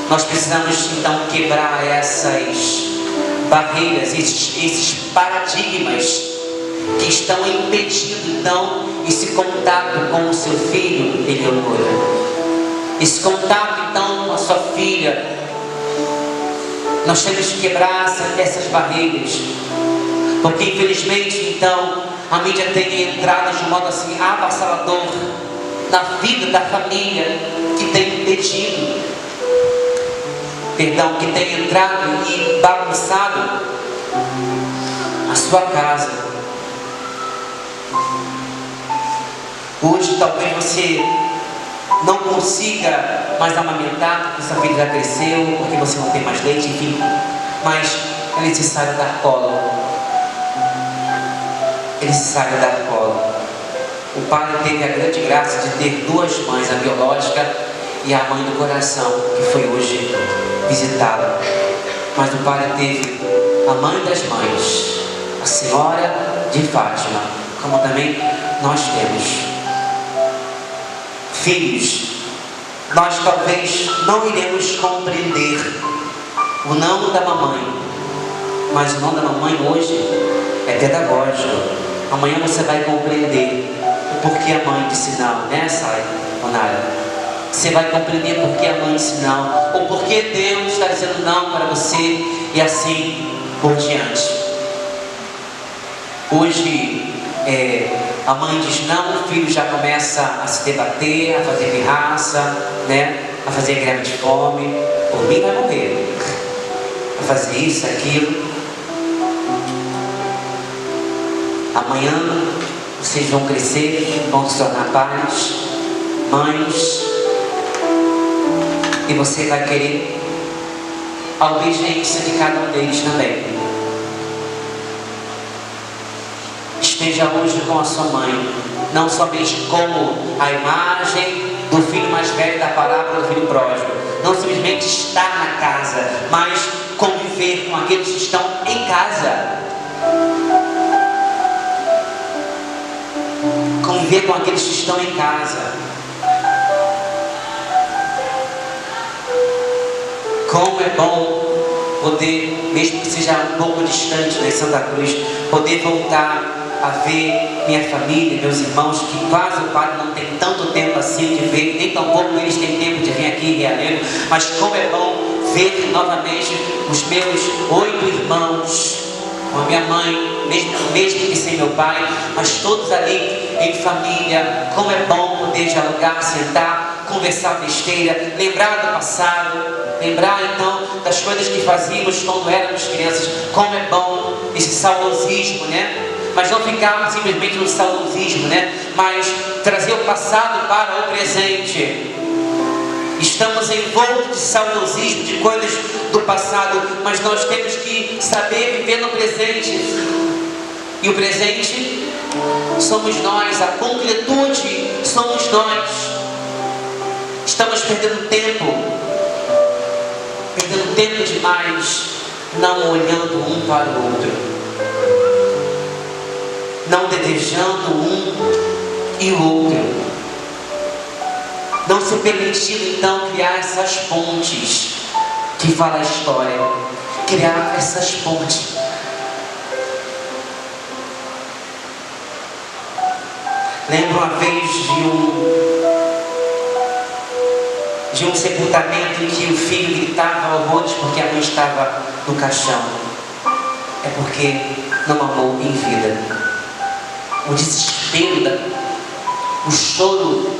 nós precisamos então quebrar essas barreiras, esses paradigmas que estão impedindo então esse contato com o seu filho, Eleonora. Esse contato então com a sua filha. Nós temos que quebrar essas barreiras, porque infelizmente então a mídia tem entrado de um modo assim avassalador na vida da família, que tem impedido, que tem entrado e bagunçado a sua casa. Hoje talvez você não consiga mais amamentar, porque sua filha já cresceu, porque você não tem mais leite, enfim. Mas é necessário dar colo. É necessário dar colo. O padre teve a grande graça de ter duas mães, a biológica e a mãe do coração, que foi hoje visitá-la. Mas o padre teve a mãe das mães, a Senhora de Fátima, como também nós temos. Filhos, nós talvez não iremos compreender o não da mamãe, mas o não da mamãe hoje é pedagógico. Amanhã você vai compreender o porquê a mãe disse não, né, Onara? Você vai compreender porquê a mãe disse não, ou porquê Deus está dizendo não para você, e assim por diante. Hoje, a mãe diz não, o filho já começa a se debater, a fazer pirraça, né? A fazer greve de fome. Por mim vai morrer. A fazer isso, aquilo. Amanhã vocês vão crescer, vão se tornar pais, mães, e você vai querer a obediência de cada um deles também. Esteja hoje com a sua mãe, não somente como a imagem do filho mais velho da parábola do filho pródigo, não simplesmente estar na casa, mas conviver com aqueles que estão em casa. Conviver com aqueles que estão em casa. Como é bom poder, mesmo que seja um pouco distante de Santa Cruz, poder voltar a ver minha família, meus irmãos, que quase o padre não tem tanto tempo assim de ver, nem tão pouco eles têm tempo de vir aqui em Realengo, mas como é bom ver novamente os meus 8 irmãos, com a minha mãe, mesmo que sem meu pai, mas todos ali em família. Como é bom poder dialogar, sentar, conversar besteira, lembrar do passado, lembrar então das coisas que fazíamos quando éramos crianças. Como é bom esse saudosismo, né? Mas não ficarmos simplesmente no saudosismo, né? Mas trazer o passado para o presente. Estamos envoltos de saudosismo, de coisas do passado, mas nós temos que saber viver no presente. E o presente somos nós, a concretude somos nós. Estamos perdendo tempo demais, não olhando um para o outro, não desejando um e o outro, não se permitindo então criar essas pontes que fala a história, criar essas pontes. Lembro uma vez de um sepultamento em que o filho gritava horrores porque a mãe estava no caixão. É porque não amou em vida. O desespero, o choro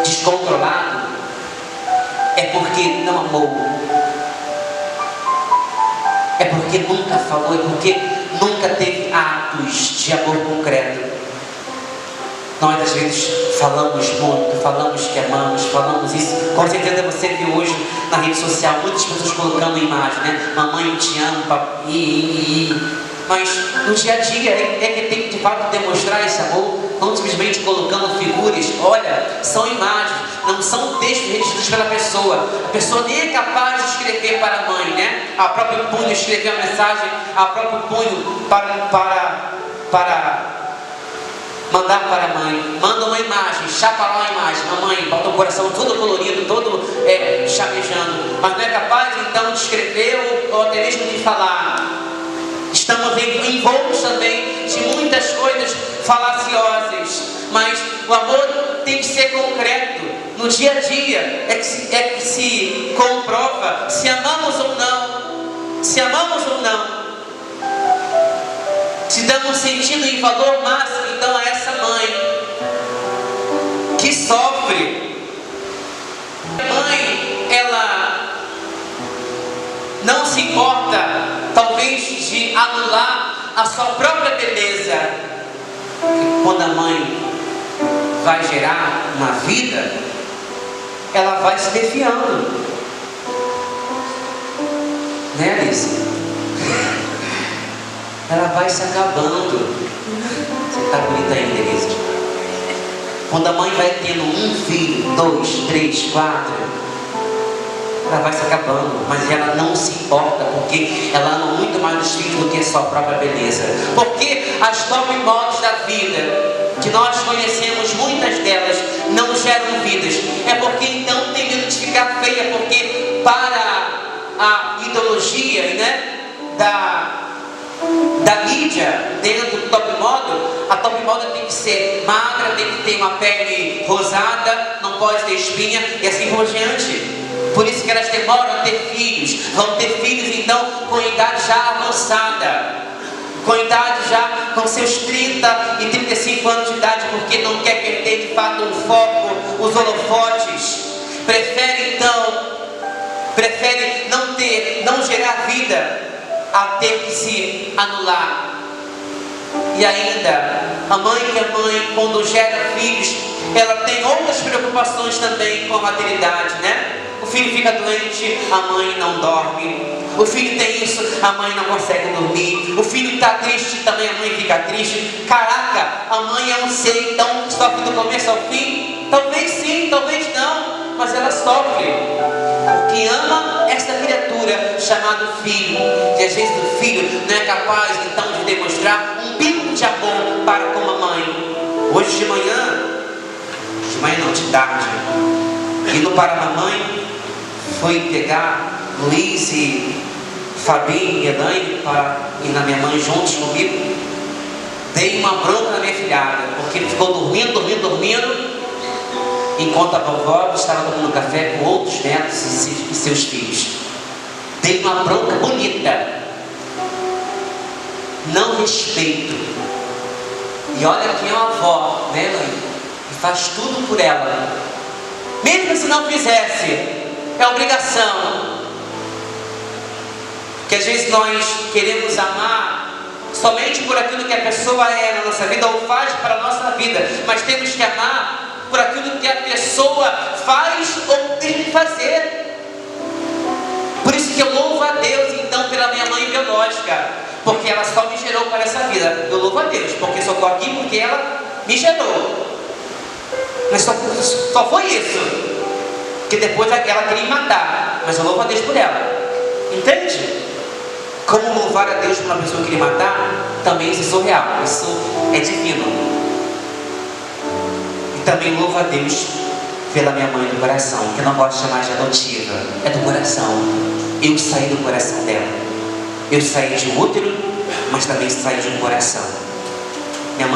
descontrolado é porque não amou. É porque nunca falou, é porque nunca teve atos de amor concreto. Nós às vezes falamos muito, falamos que amamos, falamos isso. Com certeza você viu hoje na rede social muitas pessoas colocando imagem, né? Mamãe, eu te amo, papai. Mas no dia a dia é que tem que de fato demonstrar esse amor, não simplesmente colocando figuras. Olha, são imagens, não são textos redigidos pela pessoa. A pessoa nem é capaz de escrever para a mãe, né? A próprio punho escrever a mensagem, a próprio punho para mandar para a mãe, manda uma imagem, chapa lá uma imagem, a mãe bota o coração todo colorido, todo chamejando, mas não é capaz então de escrever ou até mesmo de falar. Estamos envoltos também de muitas coisas falaciosas, mas o amor tem que ser concreto. No dia a dia é que se comprova se amamos ou não. Se amamos ou não. Se damos sentido e valor máximo então a essa mãe que sofre. A mãe, ela não se importa talvez de anular a sua própria beleza. Porque quando a mãe vai gerar uma vida, ela vai se defiando, né, Alice? Ela vai se acabando. Você está bonita ainda, Alice? Quando a mãe vai tendo um filho, 2, 3, 4, ela vai se acabando, mas ela não se importa, porque ela ama muito mais os filhos do que a sua própria beleza. Porque as top modas da vida, que nós conhecemos, muitas delas não geram vidas. É porque então tem medo de ficar feia, porque para a ideologia, né, da mídia dentro do top model, a top model tem que ser magra, tem que ter uma pele rosada, não pode ter espinha e assim por diante. Por isso que elas demoram a ter filhos. Vão ter filhos então com idade já avançada, com idade já com seus 30 e 35 anos de idade, porque não quer perder de fato o foco, os holofotes. Prefere não gerar vida a ter que se anular. E ainda, a mãe que é mãe, quando gera filhos, ela tem outras preocupações também com a maternidade, né? O filho fica doente, a mãe não dorme. O filho tem isso, a mãe não consegue dormir. O filho está triste, também a mãe fica triste. Caraca, a mãe é um ser então que sofre do começo ao fim? Talvez sim, talvez não, mas ela sofre porque ama esta criatura chamada filho. E às vezes o filho não é capaz então de demonstrar um pingo de amor para com a mãe. Hoje de manhã não, de tarde, indo para a mamãe, fui pegar Luiz e Fabinho e Elaine para ir na minha mãe juntos comigo. Dei uma bronca na minha filhada, porque ele ficou dormindo, enquanto a vovó estava tomando café com outros netos e seus filhos. Dei uma bronca bonita. Não respeito. E olha que é uma avó, né, Elaine? E faz tudo por ela. Mesmo se não fizesse, é obrigação. Que às vezes nós queremos amar somente por aquilo que a pessoa é na nossa vida ou faz para a nossa vida, mas temos que amar por aquilo que a pessoa faz ou deixa de fazer. Por isso que eu louvo a Deus então pela minha mãe biológica, porque ela só me gerou para essa vida. Eu louvo a Deus porque só estou aqui porque ela me gerou. Mas só foi isso. Que depois ela queria me matar, mas eu louvo a Deus por ela. Entende? Como louvar a Deus por uma pessoa que queria matar, também isso é surreal, isso é divino. E também louvo a Deus pela minha mãe do coração, que eu não gosto de chamar de adotiva, é do coração. Eu saí do coração dela. Eu saí de um útero, mas também saí de um coração. Minha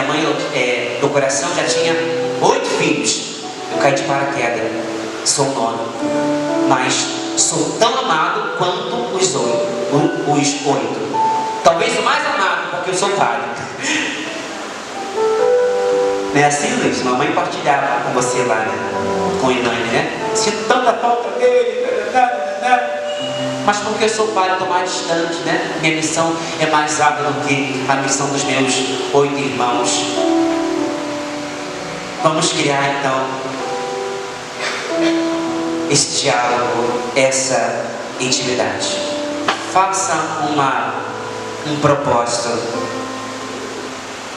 mãe do coração já tinha 8 filhos. Eu caí de paraquedas, sou o 9, mas sou tão amado quanto os 8. Talvez o mais amado, porque eu sou pai. Não é assim, Luiz? Mamãe partilhava com você lá, né? Com o Inane, né? Sinto tanta falta dele, mas porque eu sou pai, eu estou mais distante, né? Minha missão é mais árdua do que a missão dos meus 8 irmãos. Vamos criar então esse diálogo, essa intimidade. Faça um propósito.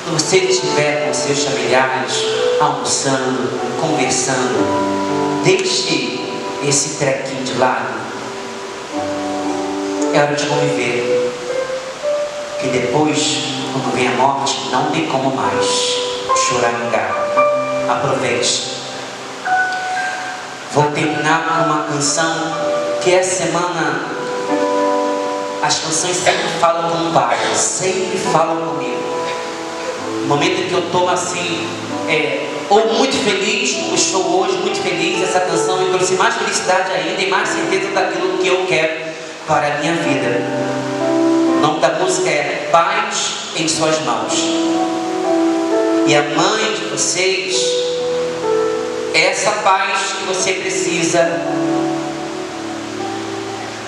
Quando você estiver com seus familiares, almoçando, conversando, deixe esse trequinho de lado. É hora de conviver. Que depois, quando vem a morte, não tem como mais choramingar. Aproveite. Vou terminar com uma canção que essa semana as canções sempre falam com o Pai, sempre falam comigo. No momento em que eu estou assim, ou muito feliz, como estou hoje muito feliz, essa canção me trouxe mais felicidade ainda e mais certeza daquilo que eu quero para a minha vida. O nome da música é Paz em Suas Mãos. E a mãe de vocês é essa paz que você precisa.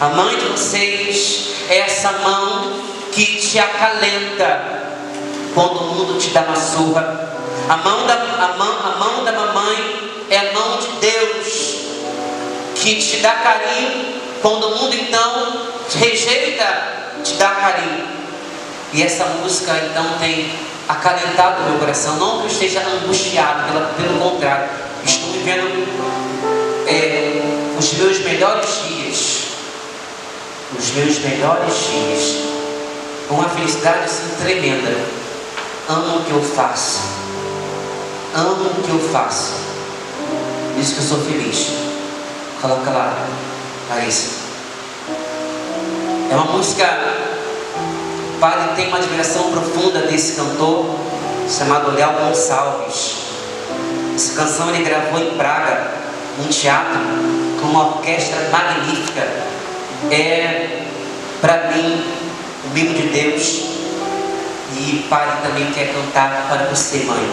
A mãe de vocês é essa mão que te acalenta quando o mundo te dá uma surra. A mão da mamãe é a mão de Deus que te dá carinho quando o mundo então te rejeita, te dá carinho. E essa música então tem acalentado o meu coração. Não que eu esteja angustiado, pelo contrário, estou vivendo os meus melhores dias. Os meus melhores dias, com uma felicidade assim tremenda. Amo o que eu faço, amo o que eu faço, isso que eu sou feliz. Coloca lá, Larissa. É uma música, o padre tem uma admiração profunda desse cantor, chamado Léo Gonçalves. Essa canção ele gravou em Praga, num teatro, com uma orquestra magnífica. É, para mim, o mimo de Deus. E Pai também quer cantar para você, mãe.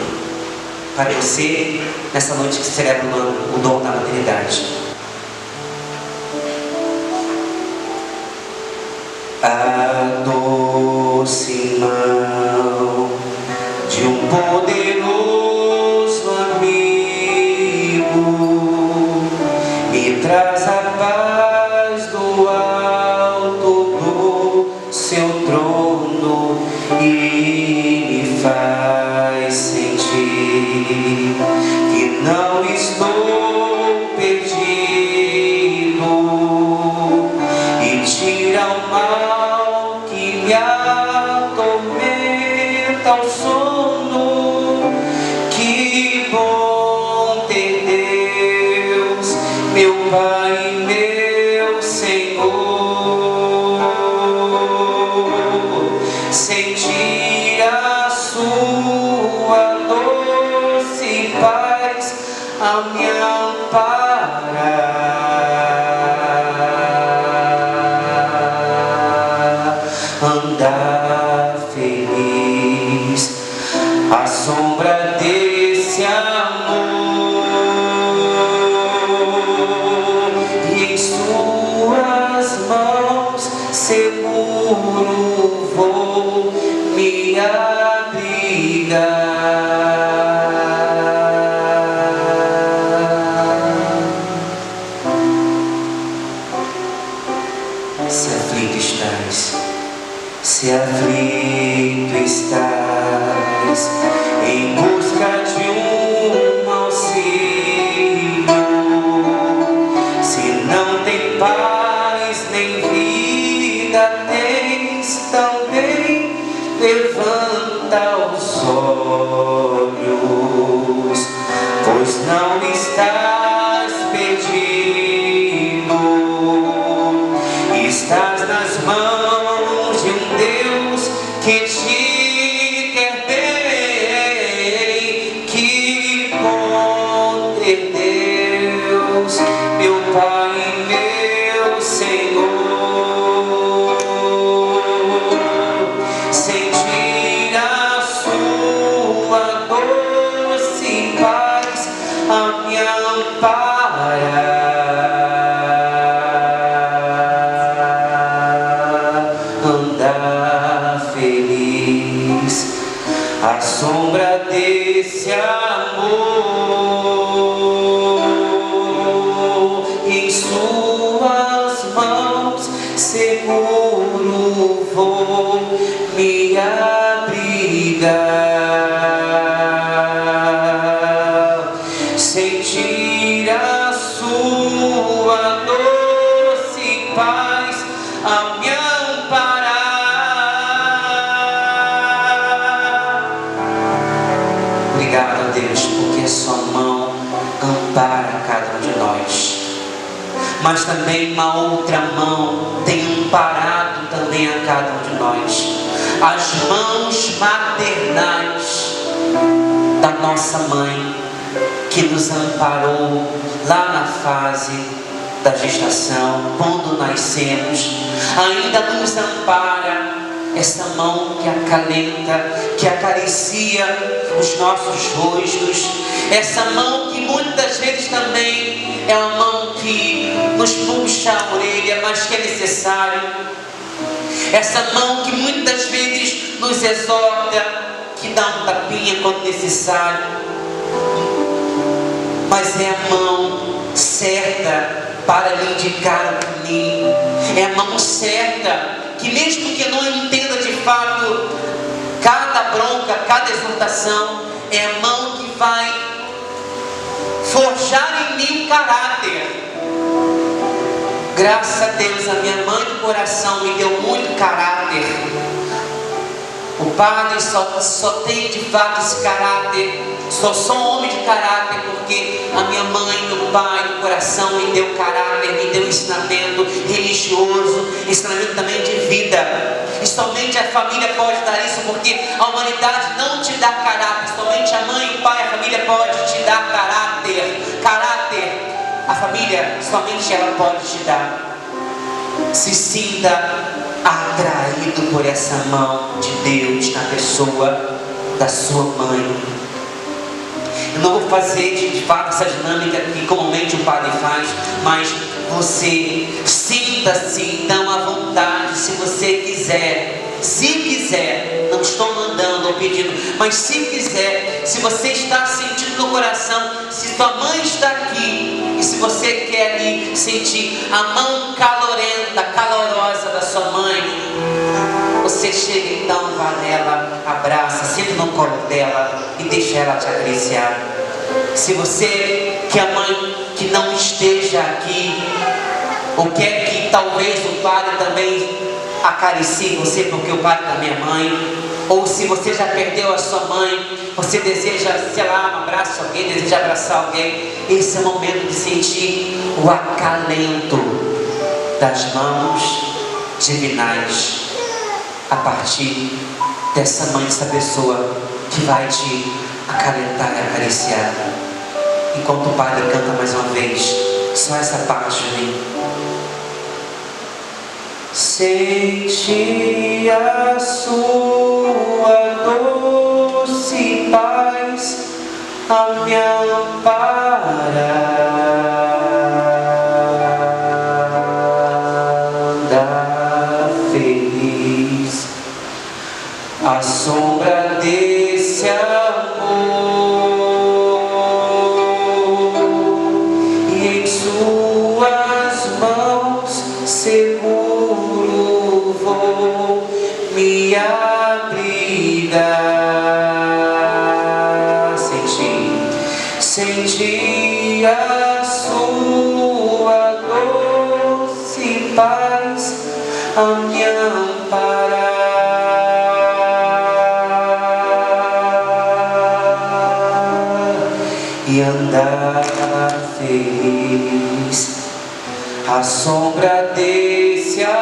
Para você, nessa noite que celebra o dom da maternidade. A doce mão de um poderoso amigo me traz a paz do alto do seu trono e me faz sentir que não estou perdido e tira o mal que me atormenta o sono. Que bom ter Deus, meu Pai e meu Senhor, sentir a sua doce paz a me amparar, andar feliz à sombra desse amor, e em suas mãos seguro vou me abrigar. Se aflito estás, se aflito estás, em busca de um auxílio, se não tem paz nem vida tens também, levanta os olhos, pois não estás perdido, estás nas mãos de um Deus que te quer bem. Que bom ter Deus, meu Pai e meu Senhor, sentir a sua doce paz a me amparar, andar feliz à sombra desse amor, em suas mãos seguro vou me abrigar, sentir a sua doce paz a me amparar. Obrigado a Deus, porque a sua mão ampara cada um de nós, mas também uma outra mão tem amparado também também a cada um de nós. As mãos maternais da nossa mãe, que nos amparou lá na fase da gestação, quando nascemos, ainda nos ampara. Essa mão que acalenta, que acaricia os nossos rostos, essa mão que muitas vezes também é uma mão que nos puxa a orelha, mas que é necessário. Essa mão que muitas vezes nos exorta, que dá um tapinha quando necessário, mas é a mão certa para lhe indicar o caminho. É a mão certa que, mesmo que eu não entenda de fato cada bronca, cada exortação, é a mão que vai forjar em mim um caráter. Graças a Deus, a minha mãe do coração me deu muito caráter. O padre só tem de fato esse caráter. Só sou um homem de caráter porque a minha mãe, meu pai do coração me deu caráter, me deu ensinamento religioso, ensinamento também de vida. E somente a família pode dar isso, porque a humanidade não te dá caráter. Somente a mãe, o pai, a família pode te dar caráter. Caráter, a família, somente ela pode te dar. Se sinta atraído por essa mão de Deus na pessoa da sua mãe. Eu não vou fazer de fato essa dinâmica que comumente o padre faz, mas você sinta-se então à vontade, se você quiser. Se quiser, não estou mandando ou pedindo, mas se quiser, se você está sentindo no coração, se sua mãe está aqui, e se você quer ali sentir a mão calorenta, calorosa da sua mãe, você chega então, vá nela, abraça, senta no colo dela e deixa ela te acariciar. Se você quer a mãe que não esteja aqui, ou quer que talvez o padre também acaricie você, porque o padre também é mãe, ou se você já perdeu a sua mãe, você deseja, sei lá, um abraço a alguém, deseja abraçar alguém, esse é o momento de sentir o acalento das mãos divinais a partir dessa mãe, dessa pessoa que vai te acalentar e acariciar. Enquanto o padre canta mais uma vez, só essa parte de mim. Senti a sua doce paz a me amparar, andar feliz, à sombra desse amor, e em suas mãos seguro me abrigar. Senti a sua doce paz a me amparar e andar feliz à sombra desse amor.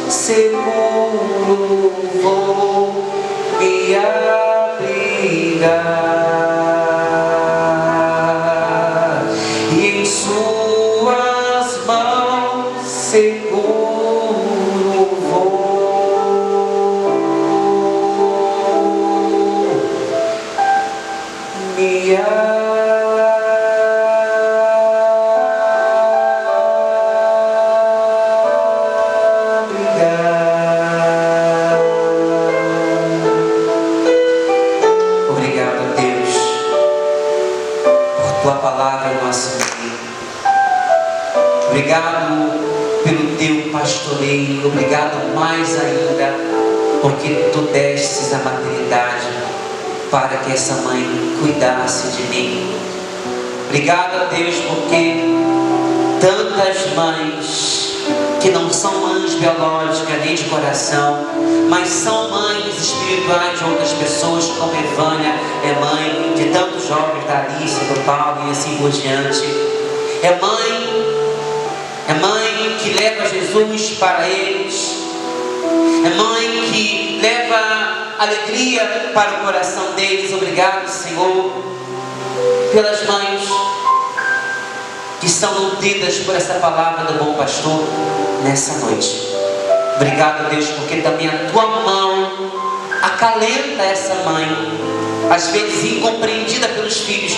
Seguro vou me abrigar e em suas mãos seguro vou me abrigar. Obrigado pelo teu pastoreio, obrigado mais ainda, porque tu destes a maternidade para que essa mãe cuidasse de mim. Obrigado a Deus, porque tantas mães que não são mães biológicas nem de coração, mas são mães espirituais de outras pessoas, como Evânia é mãe de tantos jovens, da Alice, do Paulo e assim por diante. É mãe que leva Jesus para eles. É mãe que leva alegria para o coração deles. Obrigado, Senhor, pelas mães que são nutridas por essa palavra do bom pastor nessa noite. Obrigado, Deus, porque também a tua mão acalenta essa mãe, às vezes incompreendida pelos filhos,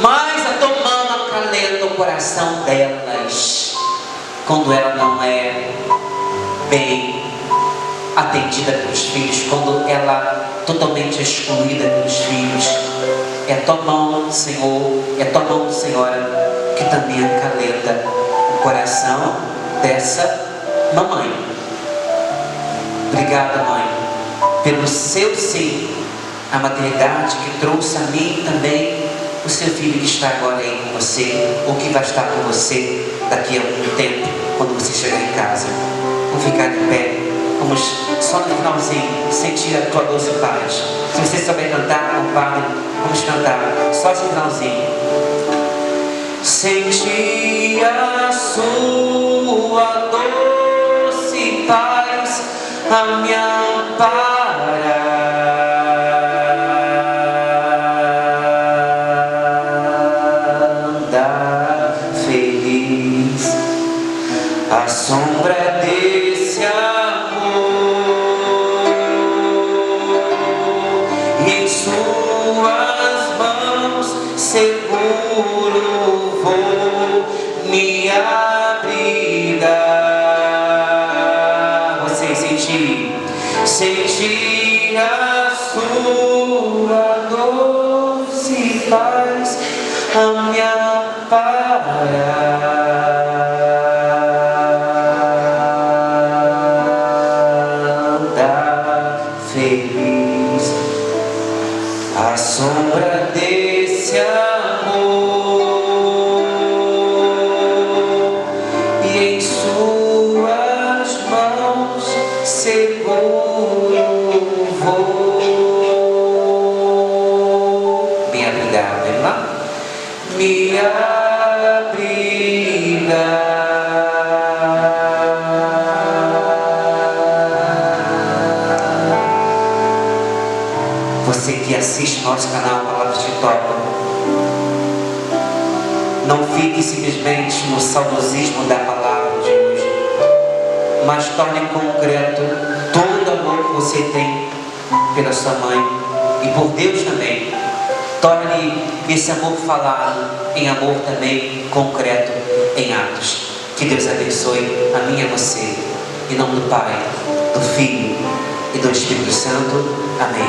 mas a tua mão acalenta o coração delas quando ela não é bem atendida pelos filhos, quando ela é totalmente excluída pelos filhos. É a tua mão, Senhor, é a tua mão, Senhora, que também acalenta o coração dessa mamãe. Obrigada, mãe, pelo seu sim, a maternidade que trouxe a mim também o seu filho que está agora aí com você, ou que vai estar com você daqui a algum tempo, quando você chegar em casa. Vamos ficar de pé, vamos só no finalzinho sentir a tua doce paz. Se você souber cantar, compadre, vamos cantar só esse finalzinho. Sentir a sua doce paz a me amparar. A sombra desse amor, e em suas mãos seguro vou me abrigar. Você sentir a sua doce paz a me amparar. A sombra desse amor, e em suas mãos seguro vou me abrigar. Vem lá, me abrigar. Você que assiste nosso canal Palavras de Toca, não fique simplesmente no saudosismo da palavra de hoje, mas torne concreto todo o amor que você tem pela sua mãe e por Deus também. Torne esse amor falado em amor também concreto em atos. Que Deus abençoe a mim e a você. Em nome do Pai, do Filho e do Espírito Santo. Amém.